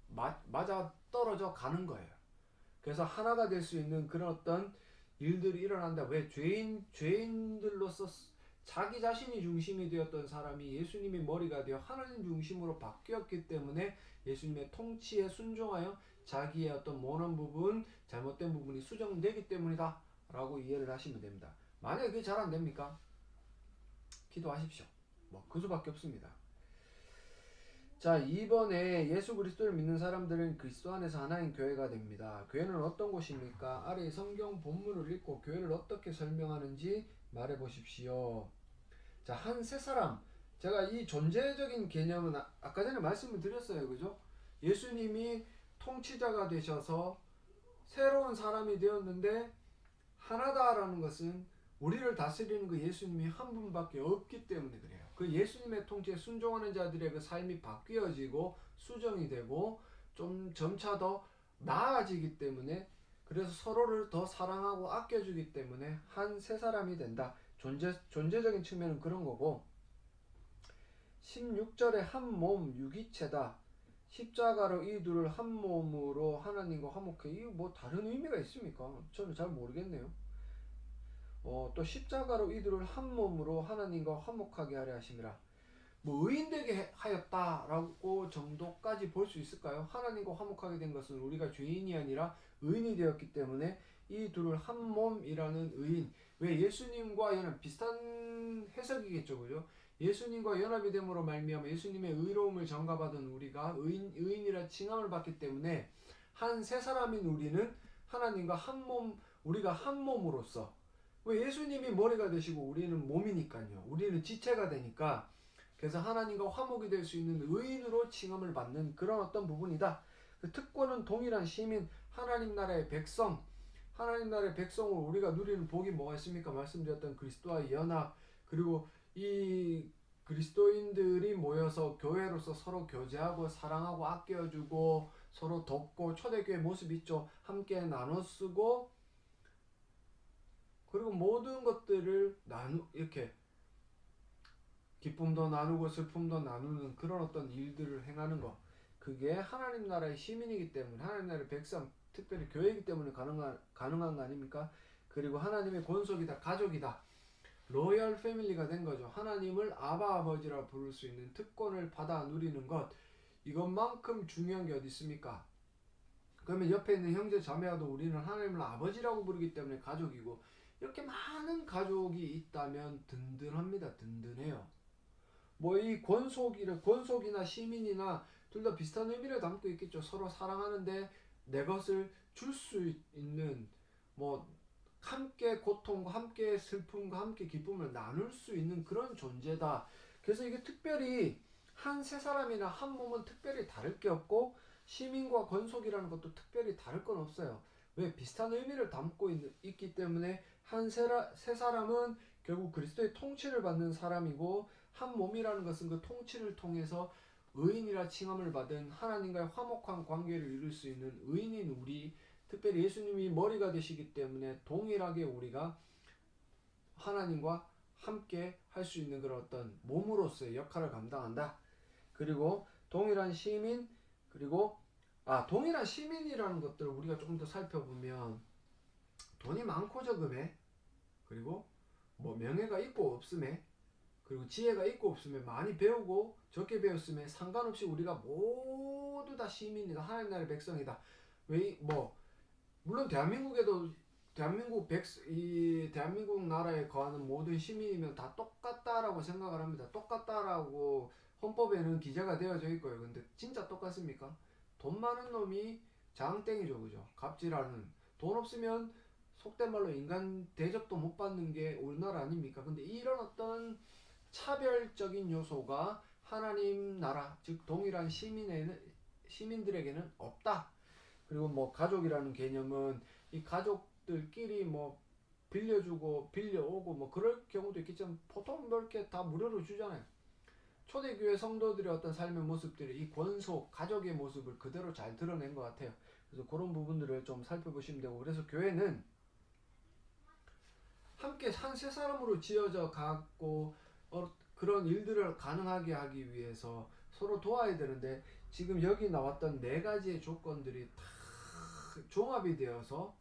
맞아 떨어져 가는 거예요. 그래서 하나가 될 수 있는 그런 어떤 일들이 일어난다. 왜? 죄인들로서 자기 자신이 중심이 되었던 사람이 예수님이 머리가 되어 하나님 중심으로 바뀌었기 때문에 예수님의 통치에 순종하여 자기의 어떤 모난 부분, 잘못된 부분이 수정되기 때문이다 라고 이해를 하시면 됩니다. 만약에 그게 잘 안됩니까? 기도하십시오. 그 수밖에 없습니다. 자, 이번에 예수 그리스도를 믿는 사람들은 그리스도 안에서 하나인 교회가 됩니다. 교회는 어떤 곳입니까? 아래 성경 본문을 읽고 교회를 어떻게 설명하는지 말해 보십시오. 자, 한 세 사람. 제가 이 존재적인 개념은 아까 전에 말씀을 드렸어요. 그죠? 예수님이 통치자가 되셔서 새로운 사람이 되었는데 하나다라는 것은 우리를 다스리는 그 예수님이 한 분밖에 없기 때문에 그래요. 그 예수님의 통치에 순종하는 자들의 그 삶이 바뀌어지고 수정이 되고 좀 점차 더 나아지기 때문에, 그래서 서로를 더 사랑하고 아껴주기 때문에 한 세 사람이 된다. 존재적인 측면은 그런 거고, 16절에 한 몸 유기체다. 십자가로 이 둘을 한 몸으로 하나님과 화목해. 이거 다른 의미가 있습니까? 저는 잘 모르겠네요. 또 십자가로 이들을 한 몸으로 하나님과 화목하게 하려 하심이라. 의인되게 하였다라고 정도까지 볼 수 있을까요? 하나님과 화목하게 된 것은 우리가 죄인이 아니라 의인이 되었기 때문에 이 둘을 한 몸이라는 의인. 왜? 예수님과 연합, 비슷한 해석이겠죠, 그죠? 예수님과 연합이 됨으로 말미암아 예수님의 의로움을 전가받은 우리가 의인이라 칭함을 받기 때문에 한 세 사람인 우리는 하나님과 한 몸, 우리가 한 몸으로서, 왜? 예수님이 머리가 되시고 우리는 몸이니까요. 우리는 지체가 되니까, 그래서 하나님과 화목이 될 수 있는 의인으로 칭함을 받는 그런 어떤 부분이다. 그 특권은 동일한 시민, 하나님 나라의 백성, 하나님 나라의 백성을 우리가 누리는 복이 뭐가 있습니까? 말씀드렸던 그리스도와의 연합, 그리고 이 그리스도인들이 모여서 교회로서 서로 교제하고 사랑하고 아껴주고 서로 돕고, 초대교회 모습 있죠? 함께 나눠 쓰고 그리고 모든 것들을 이렇게 기쁨도 나누고 슬픔도 나누는 그런 어떤 일들을 행하는 것, 그게 하나님 나라의 시민이기 때문에, 하나님 나라의 백성, 특별히 교회이기 때문에 가능한 거 아닙니까? 그리고 하나님의 권속이다, 가족이다, 로열 패밀리가 된 거죠. 하나님을 아바 아버지라 부를 수 있는 특권을 받아 누리는 것, 이것만큼 중요한 게 어디 있습니까? 그러면 옆에 있는 형제 자매와도 우리는 하나님을 아버지라고 부르기 때문에 가족이고, 이렇게 많은 가족이 있다면 든든합니다. 든든해요. 뭐 이 권속이나 시민이나 둘 다 비슷한 의미를 담고 있겠죠. 서로 사랑하는데 내 것을 줄 수 있는, 뭐 함께 고통과 함께 슬픔과 함께 기쁨을 나눌 수 있는 그런 존재다. 그래서 이게 특별히 한 세 사람이나 한 몸은 특별히 다를 게 없고, 시민과 권속이라는 것도 특별히 다를 건 없어요. 왜? 비슷한 의미를 담고 있기 때문에 한 세 사람은 결국 그리스도의 통치를 받는 사람이고, 한 몸이라는 것은 그 통치를 통해서 의인이라 칭함을 받은 하나님과의 화목한 관계를 이룰 수 있는 의인인 우리, 특별히 예수님이 머리가 되시기 때문에 동일하게 우리가 하나님과 함께 할 수 있는 그런 어떤 몸으로서의 역할을 감당한다. 그리고 동일한 시민, 그리고 동일한 시민이라는 것들을 우리가 조금 더 살펴보면, 돈이 많고 적음에, 그리고 뭐 명예가 있고 없음에, 그리고 지혜가 있고 없음에, 많이 배우고 적게 배웠음에 상관없이 우리가 모두 다 시민이다. 하나님 나라의 백성이다. 물론 대한민국 나라에 거하는 모든 시민이면 다 똑같다라고 생각을 합니다. 똑같다라고 헌법에는 기재가 되어져 있고요. 근데 진짜 똑같습니까? 돈 많은 놈이 장땡이죠, 그죠? 갑질하는. 돈 없으면 속된 말로 인간 대접도 못 받는 게 우리나라 아닙니까? 근데 이런 어떤 차별적인 요소가 하나님 나라, 즉 동일한 시민들에게는 없다. 그리고 뭐 가족이라는 개념은 이 가족들끼리 뭐 빌려주고 빌려오고 뭐 그럴 경우도 있겠지만, 보통 뭐 이렇게 다 무료로 주잖아요. 초대교회 성도들의 어떤 삶의 모습들이 이 권속 가족의 모습을 그대로 잘 드러낸 것 같아요. 그래서 그런 부분들을 좀 살펴보시면 되고, 그래서 교회는 함께 한 세 사람으로 지어져 갖고 그런 일들을 가능하게 하기 위해서 서로 도와야 되는데, 지금 여기 나왔던 네 가지의 조건들이 다 종합이 되어서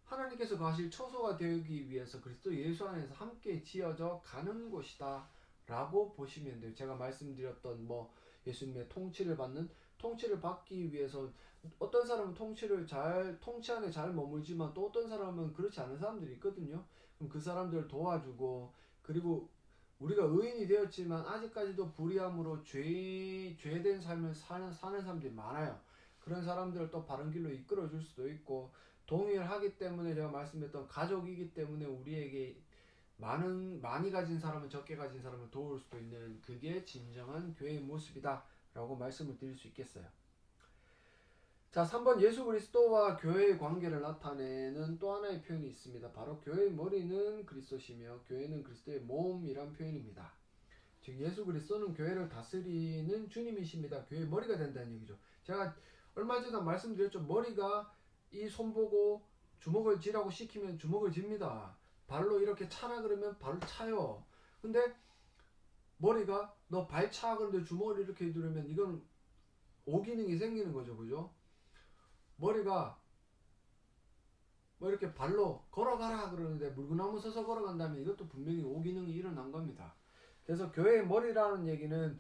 하나님께서 거하실 처소가 되기 위해서 그리스도 예수 안에서 함께 지어져 가는 곳이다 라고 보시면 돼요. 제가 말씀드렸던 뭐 예수님의 통치를 받기 위해서 어떤 사람은 통치 안에 잘 머물지만, 또 어떤 사람은 그렇지 않은 사람들이 있거든요. 그럼 그 사람들을 도와주고, 그리고 우리가 의인이 되었지만 아직까지도 불의함으로 죄된 삶을 사는 사람들이 많아요. 그런 사람들을 또 바른 길로 이끌어 줄 수도 있고, 동일하기 때문에 제가 말씀드렸던 가족이기 때문에 우리에게 많이 가진 사람은 적게 가진 사람을 도울 수도 있는, 그게 진정한 교회의 모습이다 라고 말씀을 드릴 수 있겠어요. 자, 3번, 예수 그리스도와 교회의 관계를 나타내는 또 하나의 표현이 있습니다. 바로 교회의 머리는 그리스도시며 교회는 그리스도의 몸이란 표현입니다. 즉 예수 그리스도는 교회를 다스리는 주님이십니다. 교회의 머리가 된다는 얘기죠. 제가 얼마 전에 말씀드렸죠. 머리가 이 손보고 주먹을 쥐라고 시키면 주먹을 쥡니다. 발로 이렇게 차라 그러면 발을 차요. 근데 머리가 너 발 차 그런데 주먹을 이렇게 누르면 이건 오기능이 생기는 거죠. 그죠? 머리가 뭐 이렇게 발로 걸어가라 그러는데 물구나무 서서 걸어간다면 이것도 분명히 오기능이 일어난 겁니다. 그래서 교회의 머리라는 얘기는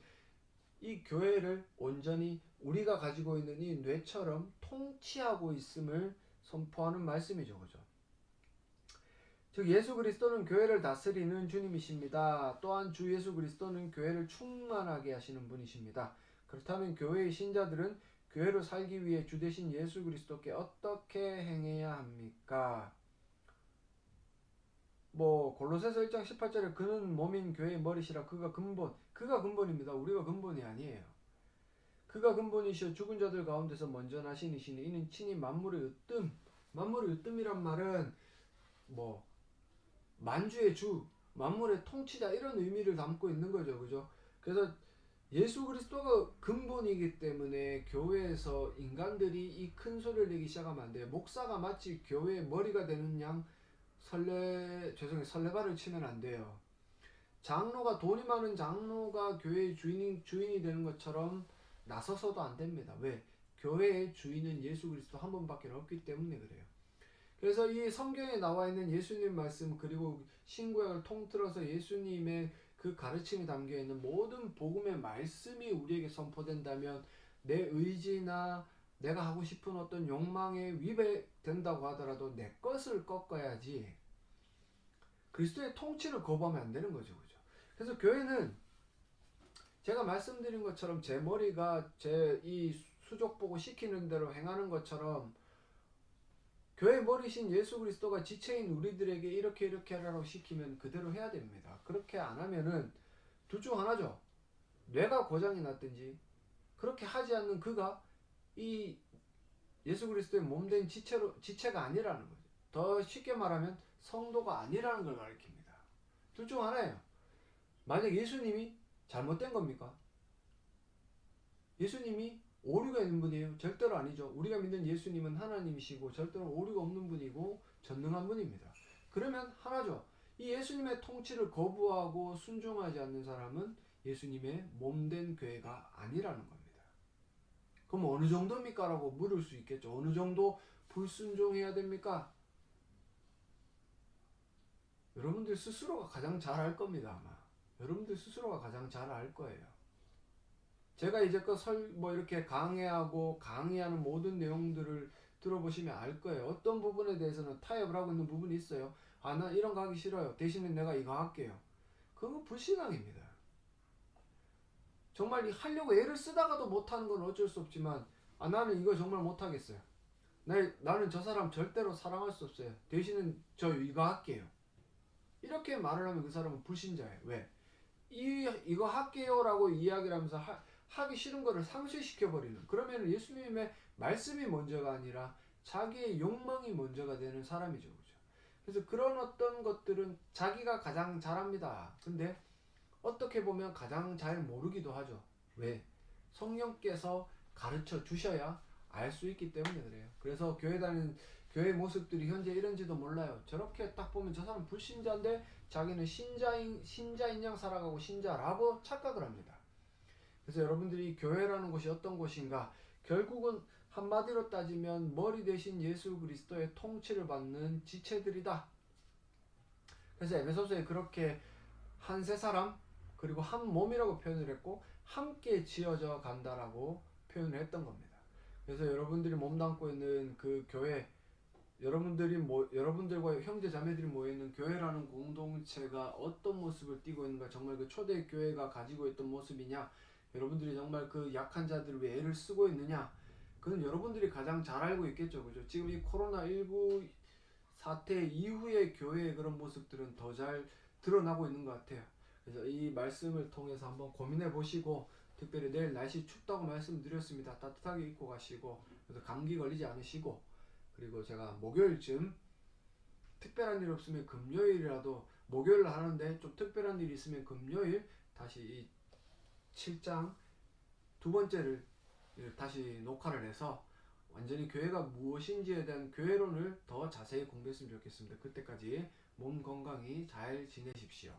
이 교회를 온전히 우리가 가지고 있는 이 뇌처럼 통치하고 있음을 선포하는 말씀이죠. 그죠? 즉 예수 그리스도는 교회를 다스리는 주님이십니다. 또한 주 예수 그리스도는 교회를 충만하게 하시는 분이십니다. 그렇다면 교회의 신자들은 교회로 살기 위해 주 대신 예수 그리스도께 어떻게 행해야 합니까? 뭐 골로새서 1장 18절에 그는 몸인 교회의 머리시라. 그가 근본입니다. 우리가 근본이 아니에요. 그가 근본이시여 죽은 자들 가운데서 먼저 나신 이시니 이는 친히 만물의 으뜸이란 말은 뭐 만주의 주, 만물의 통치자, 이런 의미를 담고 있는 거죠. 그죠? 그래서 예수 그리스도가 근본이기 때문에 교회에서 인간들이 이 큰 소리를 내기 시작하면 안 돼요. 목사가 마치 교회의 머리가 되는 양 설레발을 치면 안 돼요. 장로가, 돈이 많은 장로가 교회의 주인이 되는 것처럼 나서서도 안 됩니다. 왜? 교회의 주인은 예수 그리스도 한 분밖에 없기 때문에 그래요. 그래서 이 성경에 나와 있는 예수님 말씀, 그리고 신구약을 통틀어서 예수님의 그 가르침이 담겨 있는 모든 복음의 말씀이 우리에게 선포된다면 내 의지나 내가 하고 싶은 어떤 욕망에 위배된다고 하더라도 내 것을 꺾어야지 그리스도의 통치를 거부하면 안 되는 거죠. 그죠? 그래서 교회는 제가 말씀드린 것처럼 제 머리가 제 이 수족 보고 시키는 대로 행하는 것처럼 교회 머리신 예수 그리스도가 지체인 우리들에게 이렇게 하라고 시키면 그대로 해야 됩니다. 그렇게 안 하면은 둘 중 하나죠. 뇌가 고장이 났든지, 그렇게 하지 않는 그가 이 예수 그리스도의 몸된 지체가 아니라는 거죠. 더 쉽게 말하면 성도가 아니라는 걸 가리킵니다. 둘 중 하나예요. 만약 예수님이 잘못된 겁니까? 예수님이 오류가 있는 분이에요? 절대로 아니죠. 우리가 믿는 예수님은 하나님이시고 절대로 오류가 없는 분이고 전능한 분입니다. 그러면 하나죠. 이 예수님의 통치를 거부하고 순종하지 않는 사람은 예수님의 몸된 교회가 아니라는 겁니다. 그럼 어느 정도입니까? 라고 물을 수 있겠죠. 어느 정도 불순종해야 됩니까? 여러분들 스스로가 가장 잘 알 겁니다. 아마 여러분들 스스로가 가장 잘 알 거예요. 제가 이제껏 이렇게 강의하는 모든 내용들을 들어보시면 알 거예요. 어떤 부분에 대해서는 타협을 하고 있는 부분이 있어요. 아, 나 이런 거 하기 싫어요. 대신에 내가 이거 할게요. 그건 불신앙입니다. 정말 하려고 애를 쓰다가도 못하는 건 어쩔 수 없지만, 아, 나는 이거 정말 못하겠어요. 나는 저 사람 절대로 사랑할 수 없어요. 대신에 저 이거 할게요. 이렇게 말을 하면 그 사람은 불신자예요. 왜? 이거 할게요 라고 이야기를 하면서 하기 싫은 거를 상쇄시켜버리는, 그러면 예수님의 말씀이 먼저가 아니라 자기의 욕망이 먼저가 되는 사람이죠. 그죠? 그래서 그런 어떤 것들은 자기가 가장 잘합니다. 근데 어떻게 보면 가장 잘 모르기도 하죠. 왜? 성령께서 가르쳐 주셔야 알 수 있기 때문에 그래요. 그래서 교회 모습들이 현재 이런지도 몰라요. 저렇게 딱 보면 저 사람 불신자인데 자기는 신자인 양 살아가고 신자라고 착각을 합니다. 그래서 여러분들이 교회라는 곳이 어떤 곳인가? 결국은 한마디로 따지면 머리 대신 예수 그리스도의 통치를 받는 지체들이다. 그래서 에베소서에 그렇게 한 세 사람 그리고 한 몸이라고 표현을 했고 함께 지어져 간다라고 표현을 했던 겁니다. 그래서 여러분들이 몸담고 있는 그 교회, 여러분들과 형제 자매들이 모여있는 교회라는 공동체가 어떤 모습을 띠고 있는가, 정말 그 초대 교회가 가지고 있던 모습이냐, 여러분들이 정말 그 약한 자들을 위해 애를 쓰고 있느냐, 그건 여러분들이 가장 잘 알고 있겠죠. 그죠? 지금 이 코로나19 사태 이후의 교회의 그런 모습들은 더 잘 드러나고 있는 것 같아요. 그래서 이 말씀을 통해서 한번 고민해 보시고, 특별히 내일 날씨 춥다고 말씀드렸습니다. 따뜻하게 입고 가시고, 그래서 감기 걸리지 않으시고, 그리고 제가 목요일쯤 특별한 일 없으면 금요일이라도, 목요일 하는데 좀 특별한 일이 있으면 금요일 다시 이 7장 두 번째를 다시 녹화를 해서 완전히 교회가 무엇인지에 대한 교회론을 더 자세히 공부했으면 좋겠습니다. 그때까지 몸 건강히 잘 지내십시오.